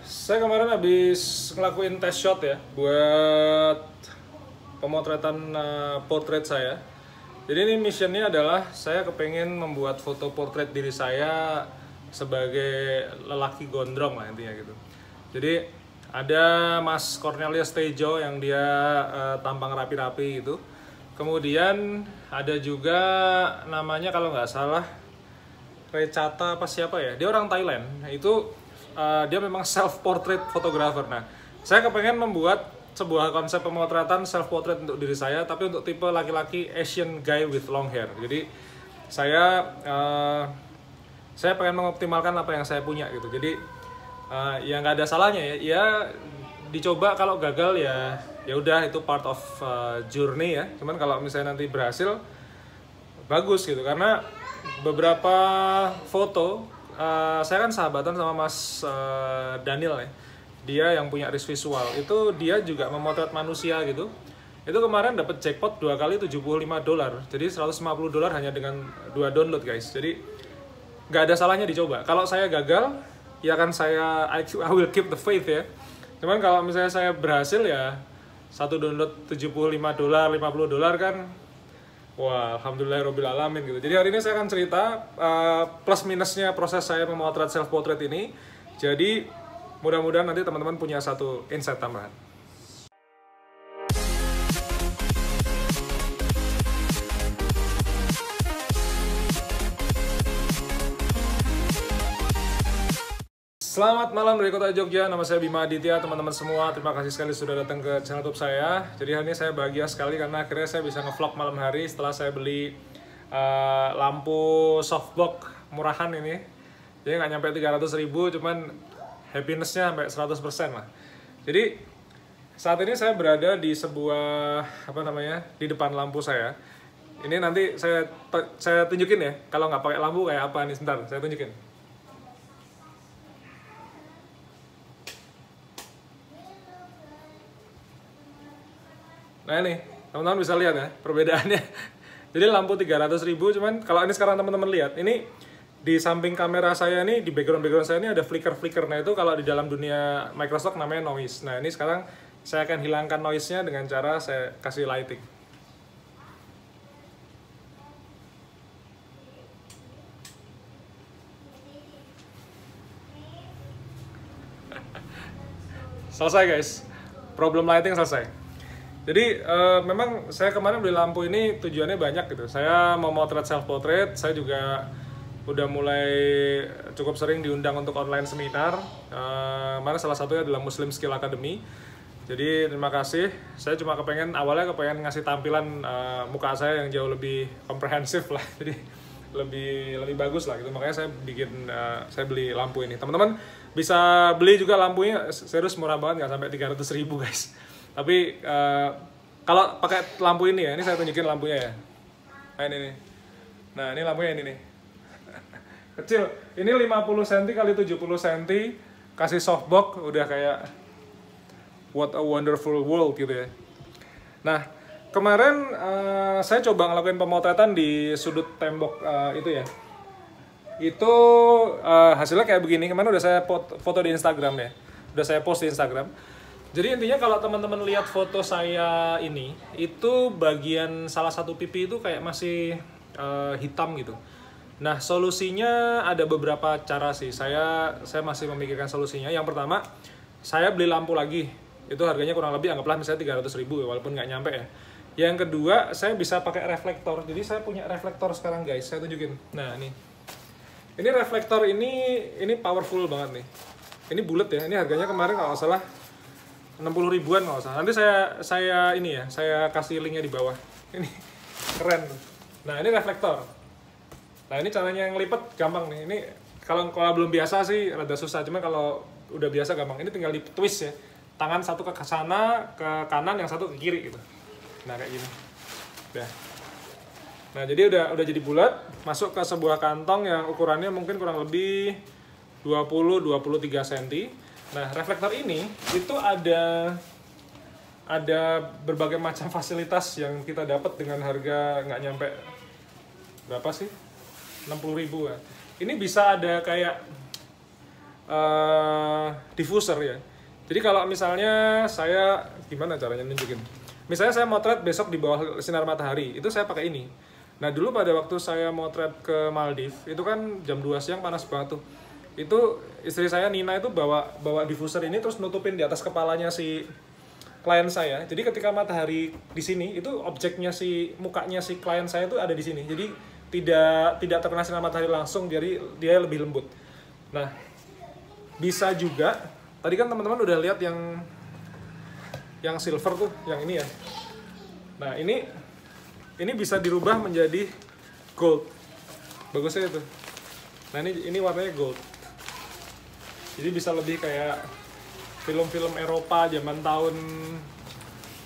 Saya kemarin habis ngelakuin test shot ya buat pemotretan portrait saya. Jadi ini missionnya adalah saya kepengen membuat foto portrait diri saya sebagai lelaki gondrong lah intinya gitu. Jadi ada Mas Cornelius Tejo yang dia tampang rapi-rapi gitu. Kemudian ada juga namanya kalau nggak salah Recata apa siapa ya? Dia orang Thailand. Itu dia memang self-portrait photographer. Nah, saya kepengen membuat sebuah konsep pemotretan self-portrait untuk diri saya, tapi untuk tipe laki-laki Asian guy with long hair. Jadi saya pengen mengoptimalkan apa yang saya punya gitu. Jadi ya nggak ada salahnya ya. Ya dicoba, kalau gagal ya udah itu part of journey ya. Cuman kalau misalnya nanti berhasil bagus gitu, karena beberapa foto saya kan sahabatan sama Mas Daniel ya. Dia yang punya Risk Visual. Itu dia juga memotret manusia gitu. Itu kemarin dapat jackpot 2 kali $75. Jadi $150 hanya dengan 2 download guys. Jadi nggak ada salahnya dicoba. Kalau saya gagal, ya kan I will keep the faith ya. Cuman kalau misalnya saya berhasil ya satu download $75, $50 kan, wah, alhamdulillahirabbil alamin gitu. Jadi hari ini saya akan cerita plus minusnya proses saya memotret self portrait ini. Jadi mudah-mudahan nanti teman-teman punya satu insight tambahan. Selamat malam dari kota Jogja, nama saya Bima Aditya, teman-teman semua. Terima kasih sekali sudah datang ke channel YouTube saya. Jadi hari ini saya bahagia sekali karena akhirnya saya bisa ngevlog malam hari setelah saya beli lampu softbox murahan ini. Jadi nggak nyampe 300.000, cuman happiness-nya sampai 100% lah. Jadi saat ini saya berada di sebuah di depan lampu saya. Ini nanti saya tunjukin ya, kalau nggak pakai lampu kayak apa nih, sebentar saya tunjukin. Nah ini, teman-teman bisa lihat ya perbedaannya. Jadi lampu 300.000, cuman kalau ini sekarang teman-teman lihat, ini di samping kamera saya ini, di background saya ini ada flicker-flicker. Nah itu kalau di dalam dunia Microsoft namanya noise. Nah ini sekarang saya akan hilangkan noise-nya dengan cara saya kasih lighting. Selesai guys, problem lighting selesai. Jadi memang saya kemarin beli lampu ini tujuannya banyak gitu. Saya mau motret self portrait, saya juga udah mulai cukup sering diundang untuk online seminar. Mana salah satunya adalah Muslim Skill Academy. Jadi terima kasih. Saya cuma awalnya kepengen ngasih tampilan muka saya yang jauh lebih komprehensif lah. Jadi lebih bagus lah gitu. Makanya saya beli lampu ini. Teman-teman bisa beli juga lampunya, serius murah banget, nggak sampai 300.000 guys. Tapi kalau pakai lampu ini ya, ini saya tunjukin lampunya ya. Nah ini nih. Nah ini lampunya ini nih. Kecil. Ini 50 cm kali 70 cm. Kasih softbox udah kayak what a wonderful world gitu ya. Nah kemarin saya coba ngelakuin pemotretan di sudut tembok itu ya. Itu hasilnya kayak begini. Kemarin udah saya foto di Instagram ya. Udah saya post di Instagram. Jadi intinya kalau teman-teman lihat foto saya ini, itu bagian salah satu pipi itu kayak masih hitam gitu. Nah solusinya ada beberapa cara sih. Saya masih memikirkan solusinya. Yang pertama, saya beli lampu lagi. Itu harganya kurang lebih anggaplah misalnya 300.000 ya, walaupun nggak nyampe ya. Yang kedua, saya bisa pakai reflektor. Jadi saya punya reflektor sekarang guys. Saya tunjukin. Nah ini reflektor ini powerful banget nih. Ini bulat ya. Ini harganya kemarin kalau nggak salah 60 ribuan nggak usah. Nanti saya kasih linknya di bawah. Ini keren. Nah ini reflektor. Nah ini caranya yang lipet gampang nih. Ini kalau belum biasa sih rada susah. Cuma kalau udah biasa gampang. Ini tinggal di twist ya. Tangan satu ke sana, ke kanan, yang satu ke kiri gitu. Nah kayak gini. Udah. Nah jadi udah jadi bulat. Masuk ke sebuah kantong yang ukurannya mungkin kurang lebih 20-23 cm. Nah, reflektor ini itu ada berbagai macam fasilitas yang kita dapat dengan harga nggak nyampe berapa sih? 60.000 ya. Ini bisa ada kayak diffuser ya. Jadi kalau misalnya saya, gimana caranya nunjukin? Misalnya saya motret besok di bawah sinar matahari, itu saya pakai ini. Nah dulu pada waktu saya motret ke Maldives, itu kan jam 2 siang panas banget tuh. Itu istri saya Nina itu bawa diffuser ini terus nutupin di atas kepalanya si klien saya. Jadi ketika matahari di sini, itu objeknya mukanya si klien saya itu ada di sini. Jadi tidak terkena sinar matahari langsung, jadi dia lebih lembut. Nah, bisa juga, tadi kan teman-teman udah lihat yang silver tuh, yang ini ya. Nah, ini bisa dirubah menjadi gold. Bagusnya itu. Nah, ini warnanya gold. Jadi bisa lebih kayak film-film Eropa zaman tahun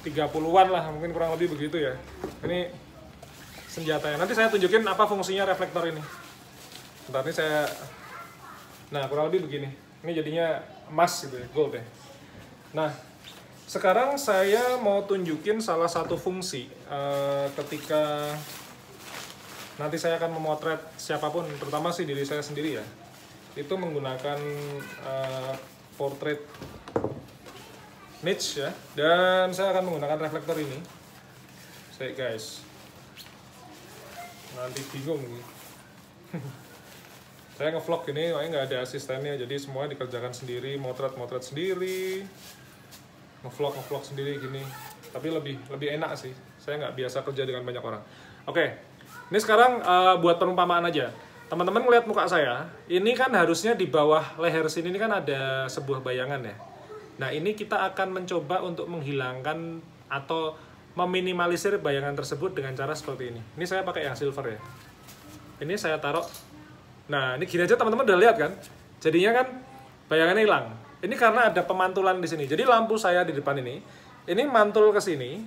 30-an lah, mungkin kurang lebih begitu ya. Ini senjatanya. Nanti saya tunjukin apa fungsinya reflektor ini. Bentar, ini saya... Nah, kurang lebih begini. Ini jadinya emas gitu ya, gold ya. Nah, sekarang saya mau tunjukin salah satu fungsi ketika nanti saya akan memotret siapapun, terutama sih diri saya sendiri ya. Itu menggunakan portrait niche ya, dan saya akan menggunakan reflektor ini. Saya guys, nanti bingung nih. Saya ngevlog ini, makanya nggak ada asistennya, jadi semua dikerjakan sendiri, motret sendiri, ngevlog sendiri gini. Tapi lebih enak sih. Saya nggak biasa kerja dengan banyak orang. Oke, ini sekarang buat perumpamaan aja. Teman-teman ngeliat muka saya, ini kan harusnya di bawah leher sini ini kan ada sebuah bayangan ya. Nah ini kita akan mencoba untuk menghilangkan atau meminimalisir bayangan tersebut dengan cara seperti ini. Ini saya pakai yang silver ya. Ini saya taruh. Nah ini gini aja teman-teman udah lihat kan. Jadinya kan bayangannya hilang. Ini karena ada pemantulan di sini. Jadi lampu saya di depan ini mantul ke sini,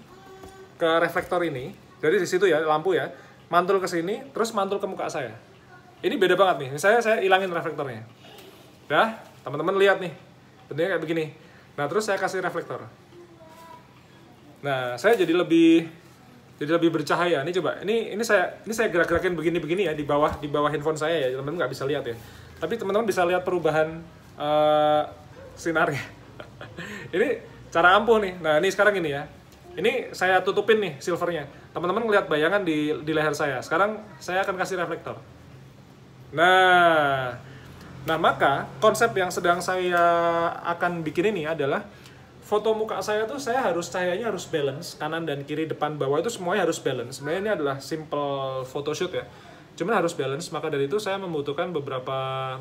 ke reflektor ini. Jadi di situ ya lampu ya, mantul ke sini, terus mantul ke muka saya. Ini beda banget nih. Saya hilangin reflektornya. Dah, teman-teman lihat nih. Bentuknya kayak begini. Nah, terus saya kasih reflektor. Nah, saya jadi lebih bercahaya. Ini coba. Ini saya gerak-gerakin begini-begini ya di bawah handphone saya ya. Teman-teman nggak bisa lihat ya. Tapi teman-teman bisa lihat perubahan sinarnya. Ini cara ampuh nih. Nah, ini sekarang ini ya. Ini saya tutupin nih silvernya. Teman-teman ngelihat bayangan di leher saya. Sekarang saya akan kasih reflektor. Nah, maka konsep yang sedang saya akan bikin ini adalah foto muka saya tuh cahayanya harus balance, kanan dan kiri, depan, bawah itu semuanya harus balance. Sebenarnya ini adalah simple photoshoot ya. Cuman harus balance, maka dari itu saya membutuhkan beberapa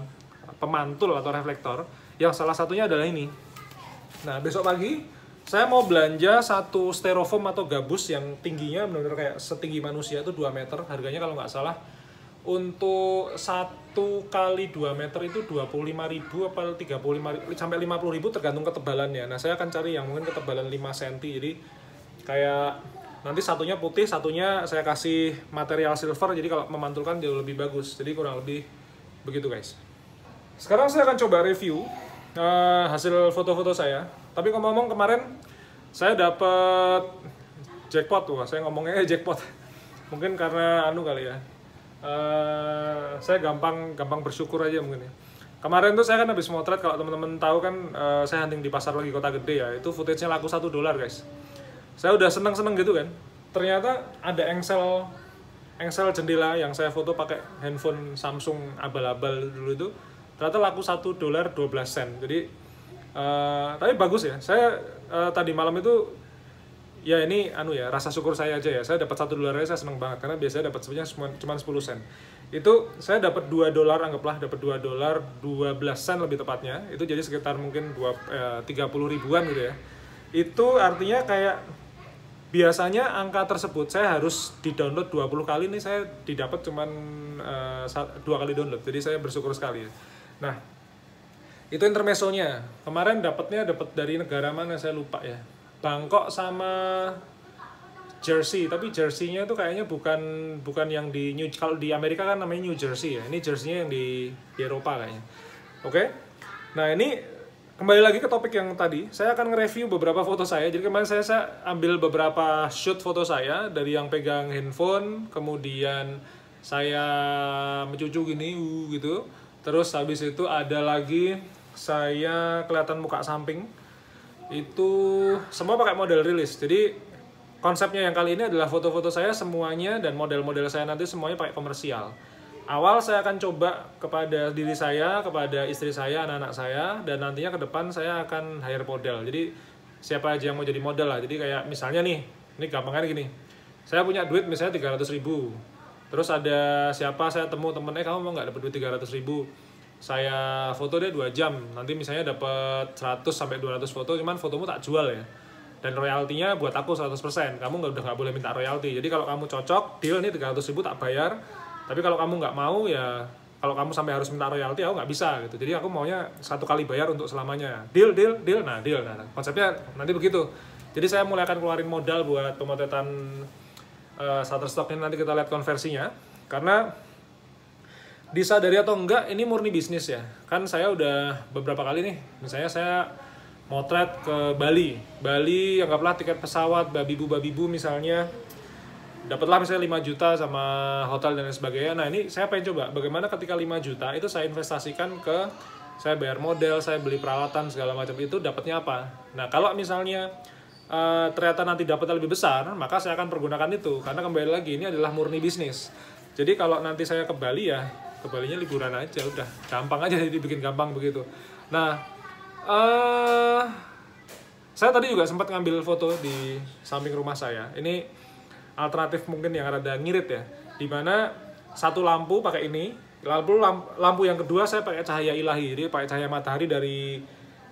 pemantul atau reflektor yang salah satunya adalah ini. Nah, besok pagi saya mau belanja satu styrofoam atau gabus yang tingginya benar-benar kayak setinggi manusia itu 2 meter. Harganya kalau nggak salah untuk 1 kali 2 meter itu 25.000 apa 35 sampai 50.000 tergantung ketebalannya. Nah, saya akan cari yang mungkin ketebalan 5 cm. Jadi kayak nanti satunya putih, satunya saya kasih material silver. Jadi kalau memantulkan jauh lebih bagus. Jadi kurang lebih begitu, guys. Sekarang saya akan coba review hasil foto-foto saya. Tapi ngomong-ngomong kemarin saya dapat jackpot tuh. Saya ngomongnya jackpot. Mungkin karena kali ya. Saya gampang bersyukur aja mungkin ya. Kemarin tuh saya kan habis motret, kalau teman-teman tahu kan saya hunting di pasar lagi kota gede ya. Itu footage-nya laku $1 guys. Saya udah seneng gitu kan. Ternyata ada engsel jendela yang saya foto pakai handphone Samsung abal-abal dulu itu. Ternyata laku $1.12. Jadi tapi bagus ya. Saya tadi malam itu ya ini rasa syukur saya aja ya. Saya dapat $1 aja saya seneng banget karena biasanya dapat sebenarnya cuma 10 sen. Itu saya dapat $2, anggaplah dapat $2 12 sen lebih tepatnya. Itu jadi sekitar mungkin 30 ribuan gitu ya. Itu artinya kayak biasanya angka tersebut saya harus di-download 20 kali, nih saya didapat cuman 2 kali download. Jadi saya bersyukur sekali. Nah, itu intermezzonya. Kemarin dapat dari negara mana saya lupa ya. Bangkok sama Jersey, tapi Jersey-nya itu kayaknya bukan yang kalau di Amerika kan namanya New Jersey ya. Ini Jersey-nya yang di Eropa kayaknya. Oke. Nah, ini kembali lagi ke topik yang tadi. Saya akan nge-review beberapa foto saya. Jadi kemarin saya ambil beberapa shoot foto saya dari yang pegang handphone, kemudian saya mencucu gini gitu. Terus habis itu ada lagi saya kelihatan muka samping itu semua pakai model rilis. Jadi konsepnya yang kali ini adalah foto-foto saya semuanya dan model-model saya nanti semuanya pakai komersial. Awal saya akan coba kepada diri saya, kepada istri saya, anak-anak saya, dan nantinya ke depan saya akan hire model. Jadi siapa aja yang mau jadi model lah. Jadi kayak misalnya nih, ini gampangnya gini. Saya punya duit misalnya 300.000. Terus ada siapa saya temu temennya, kamu mau nggak dapat duit 300.000? Saya foto dia 2 jam. Nanti misalnya dapat 100 sampai 200 foto, cuman fotomu tak jual ya. Dan royaltinya buat aku 100%. Kamu udah nggak boleh minta royalti. Jadi kalau kamu cocok, deal nih 300.000 tak bayar. Tapi kalau kamu nggak mau ya, kalau kamu sampai harus minta royalti, aku nggak bisa gitu. Jadi aku maunya 1 kali bayar untuk selamanya. Deal. Nah, deal. Nah, konsepnya nanti begitu. Jadi saya mulai akan keluarin modal buat pemotretan Shutterstock ini, nanti kita lihat konversinya. Karena disadari atau enggak, ini murni bisnis ya. Kan saya udah beberapa kali nih, misalnya saya motret ke Bali. Bali, anggaplah tiket pesawat, babi-bu misalnya. Dapatlah misalnya 5 juta sama hotel dan lain sebagainya. Nah ini saya pengen coba bagaimana ketika 5 juta itu saya investasikan ke, saya bayar model, saya beli peralatan segala macam, itu dapatnya apa. Nah kalau misalnya ternyata nanti dapatnya lebih besar, maka saya akan pergunakan itu. Karena kembali lagi ini adalah murni bisnis. Jadi kalau nanti saya ke Bali ya, ke Balinya liburan aja, udah gampang aja, dibikin gampang begitu. Nah saya tadi juga sempat ngambil foto di samping rumah saya. Ini alternatif mungkin yang rada ngirit ya, dimana satu lampu pakai ini, lampu yang kedua saya pakai cahaya ilahi, jadi pakai cahaya matahari dari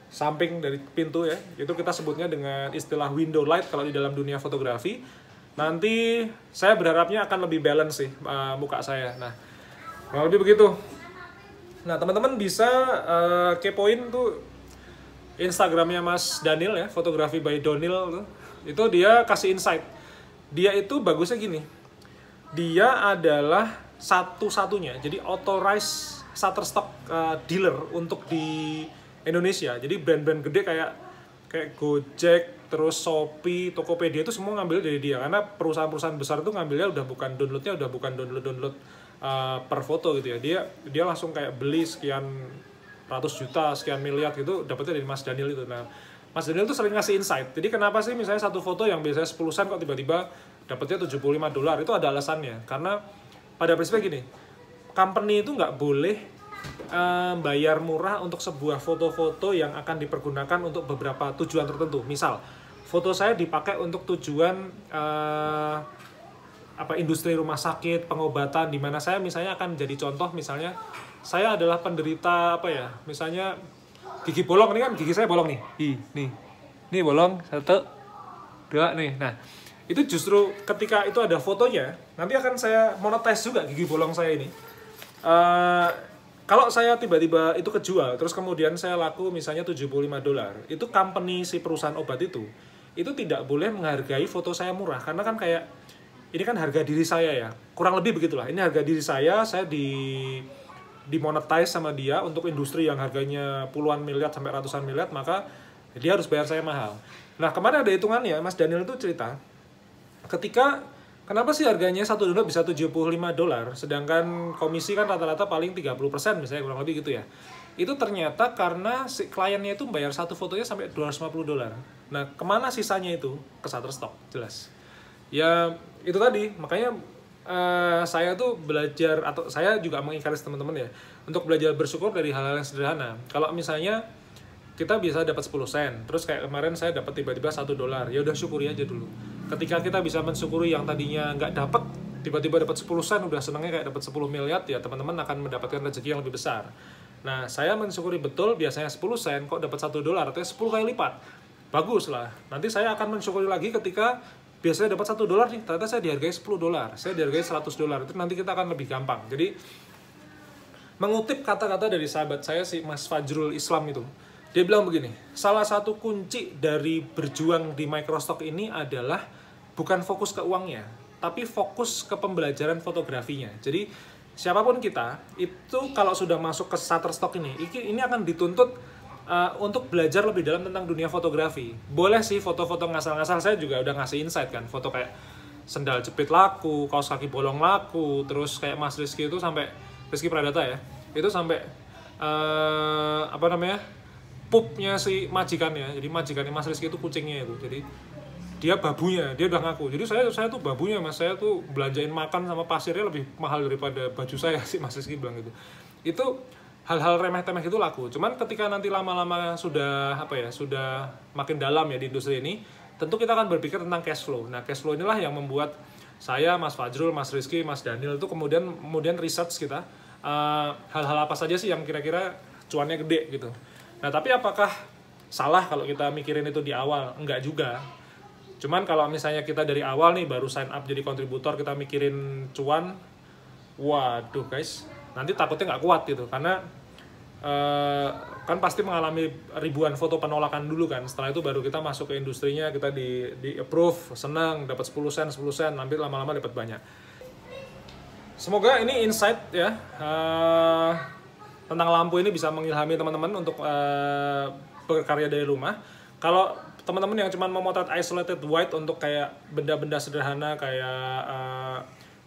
samping, dari pintu ya. Itu kita sebutnya dengan istilah window light kalau di dalam dunia fotografi. Nanti saya berharapnya akan lebih balance sih muka saya. Nah kurang lebih begitu. Nah teman-teman bisa kepoin tuh Instagramnya Mas Daniel ya, fotografi by Donil tuh. Itu dia kasih insight. Dia itu bagusnya gini, dia adalah satu-satunya, jadi authorized Shutterstock dealer untuk di Indonesia. Jadi brand-brand gede kayak Gojek, terus Shopee, Tokopedia itu semua ngambil dari dia. Karena perusahaan-perusahaan besar itu ngambilnya udah bukan download per foto gitu ya. Dia langsung kayak beli sekian ratus juta, sekian miliar gitu, dapetnya dari Mas Daniel itu. Nah Mas Daniel tuh sering ngasih insight. Jadi kenapa sih misalnya satu foto yang biasanya 10 sen kok tiba-tiba dapetnya $75? Itu ada alasannya. Karena pada prinsipnya gini, company itu nggak boleh bayar murah untuk sebuah foto-foto yang akan dipergunakan untuk beberapa tujuan tertentu. Misal, foto saya dipakai untuk tujuan industri rumah sakit, pengobatan, di mana saya misalnya akan jadi contoh, misalnya saya adalah penderita misalnya gigi bolong, ini kan gigi saya bolong nih. Nih bolong, 1, 2 nih. Nah, itu justru ketika itu ada fotonya, nanti akan saya monetize juga gigi bolong saya ini. Kalau saya tiba-tiba itu kejual, terus kemudian saya laku misalnya $75, itu company si perusahaan obat itu tidak boleh menghargai foto saya murah. Karena kan kayak, ini kan harga diri saya ya, kurang lebih begitulah. Ini harga diri saya dimonetize sama dia untuk industri yang harganya puluhan miliar sampai ratusan miliar, maka dia harus bayar saya mahal. Nah kemarin ada hitungannya, Mas Daniel itu cerita, kenapa sih harganya satu download bisa $75, sedangkan komisi kan rata-rata paling 30% misalnya, kurang lebih gitu ya. Itu ternyata karena si kliennya itu bayar satu fotonya sampai $250. Nah kemana sisanya itu? Ke Shutterstock, jelas. Ya itu tadi, makanya saya tuh belajar, atau saya juga mengencourage teman-teman ya untuk belajar bersyukur dari hal-hal yang sederhana. Kalau misalnya kita bisa dapat 10 sen, terus kayak kemarin saya dapat tiba-tiba $1, ya udah syukuri aja dulu. Ketika kita bisa mensyukuri yang tadinya nggak dapat, tiba-tiba dapat 10 sen, udah senangnya kayak dapat 10 miliar, ya teman-teman akan mendapatkan rezeki yang lebih besar. Nah saya mensyukuri betul, biasanya 10 sen kok dapat $1, artinya 10 kali lipat. Bagus lah. Nanti saya akan mensyukuri lagi ketika biasanya dapat $1 nih, ternyata saya dihargai $10, saya dihargai $100, itu nanti kita akan lebih gampang. Jadi mengutip kata-kata dari sahabat saya si Mas Fajrul Islam itu, dia bilang begini, salah satu kunci dari berjuang di Microstock ini adalah bukan fokus ke uangnya, tapi fokus ke pembelajaran fotografinya. Jadi siapapun kita itu kalau sudah masuk ke Shutterstock ini akan dituntut untuk belajar lebih dalam tentang dunia fotografi. Boleh sih foto-foto ngasal-ngasal, saya juga udah ngasih insight kan, foto kayak sendal jepit laku, kaos kaki bolong laku, terus kayak Mas Rizky itu sampai, Rizky Pradata ya, itu sampai apa namanya, pupnya si majikannya. Jadi majikannya Mas Rizky itu kucingnya itu. Jadi dia babunya, dia udah ngaku. Jadi saya tuh babunya Mas, saya tuh belanjain makan sama pasirnya lebih mahal daripada baju saya sih, Mas Rizky bilang gitu. Itu hal-hal remeh-temeh itu laku. Cuman ketika nanti lama-lama sudah apa ya, sudah makin dalam ya di industri ini, tentu kita akan berpikir tentang cash flow. Nah, cash flow inilah yang membuat saya, Mas Fajrul, Mas Rizky, Mas Daniel itu kemudian research kita hal-hal apa saja sih yang kira-kira cuannya gede gitu. Nah, tapi apakah salah kalau kita mikirin itu di awal? Enggak juga. Cuman kalau misalnya kita dari awal nih baru sign up jadi kontributor, kita mikirin cuan, waduh guys, nanti takutnya nggak kuat gitu. Karena kan pasti mengalami ribuan foto penolakan dulu kan. Setelah itu baru kita masuk ke industrinya, kita di approve, senang, dapat 10 sen, nanti lama-lama dapat banyak. Semoga ini insight ya tentang lampu ini bisa mengilhami teman-teman untuk berkarya dari rumah. Kalau teman-teman yang cuma memotret isolated white untuk kayak benda-benda sederhana kayak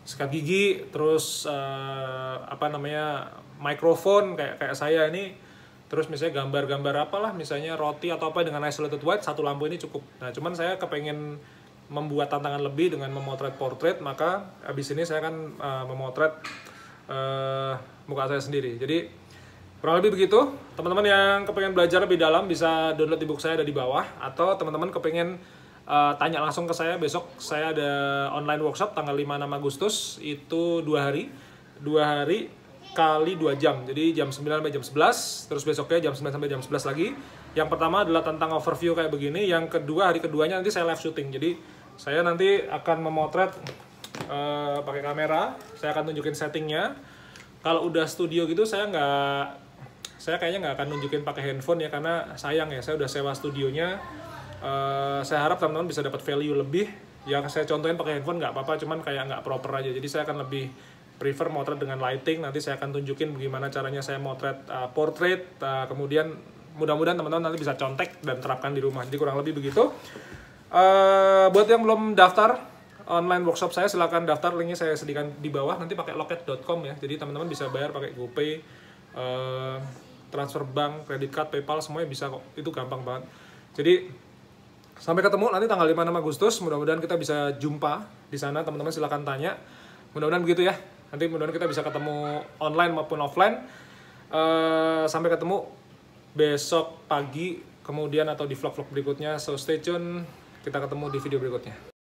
sikat gigi, terus apa namanya, mikrofon kayak saya ini, terus misalnya gambar-gambar apalah, misalnya roti atau apa dengan isolated white, satu lampu ini cukup. Nah, cuman saya kepengen membuat tantangan lebih dengan memotret portrait, maka abis ini saya akan memotret muka saya sendiri. Jadi kurang lebih begitu. Teman-teman yang kepengen belajar lebih dalam bisa download ebook saya ada di bawah, atau teman-teman kepengen tanya langsung ke saya, besok saya ada online workshop tanggal 5-6 Agustus, itu 2 hari kali 2 jam, jadi jam 9 sampai jam 11, terus besoknya jam 9 sampai jam 11 lagi. Yang pertama adalah tentang overview kayak begini, yang kedua, hari keduanya nanti saya live shooting, jadi saya nanti akan memotret pakai kamera, saya akan tunjukin settingnya. Kalau udah studio gitu saya kayaknya nggak akan nunjukin pakai handphone ya, karena sayang ya, saya udah sewa studionya. Saya harap teman-teman bisa dapat value lebih. Yang saya contohin pakai handphone nggak apa-apa, cuman kayak nggak proper aja. Jadi saya akan lebih prefer motret dengan lighting. Nanti saya akan tunjukin bagaimana caranya saya motret portrait. Kemudian mudah-mudahan teman-teman nanti bisa contek dan terapkan di rumah. Jadi kurang lebih begitu. Buat yang belum daftar online workshop saya, silakan daftar, linknya saya sediakan di bawah. Nanti pakai loket.com ya. Jadi teman-teman bisa bayar pakai GoPay, transfer bank, kredit card, PayPal, semuanya bisa kok. Itu gampang banget. Jadi sampai ketemu nanti tanggal 5-6 Agustus. Mudah-mudahan kita bisa jumpa di sana. Teman-teman silakan tanya. Mudah-mudahan begitu ya. Nanti mudah-mudahan kita bisa ketemu online maupun offline. Sampai ketemu besok pagi, kemudian atau di vlog-vlog berikutnya. So stay tune. Kita ketemu di video berikutnya.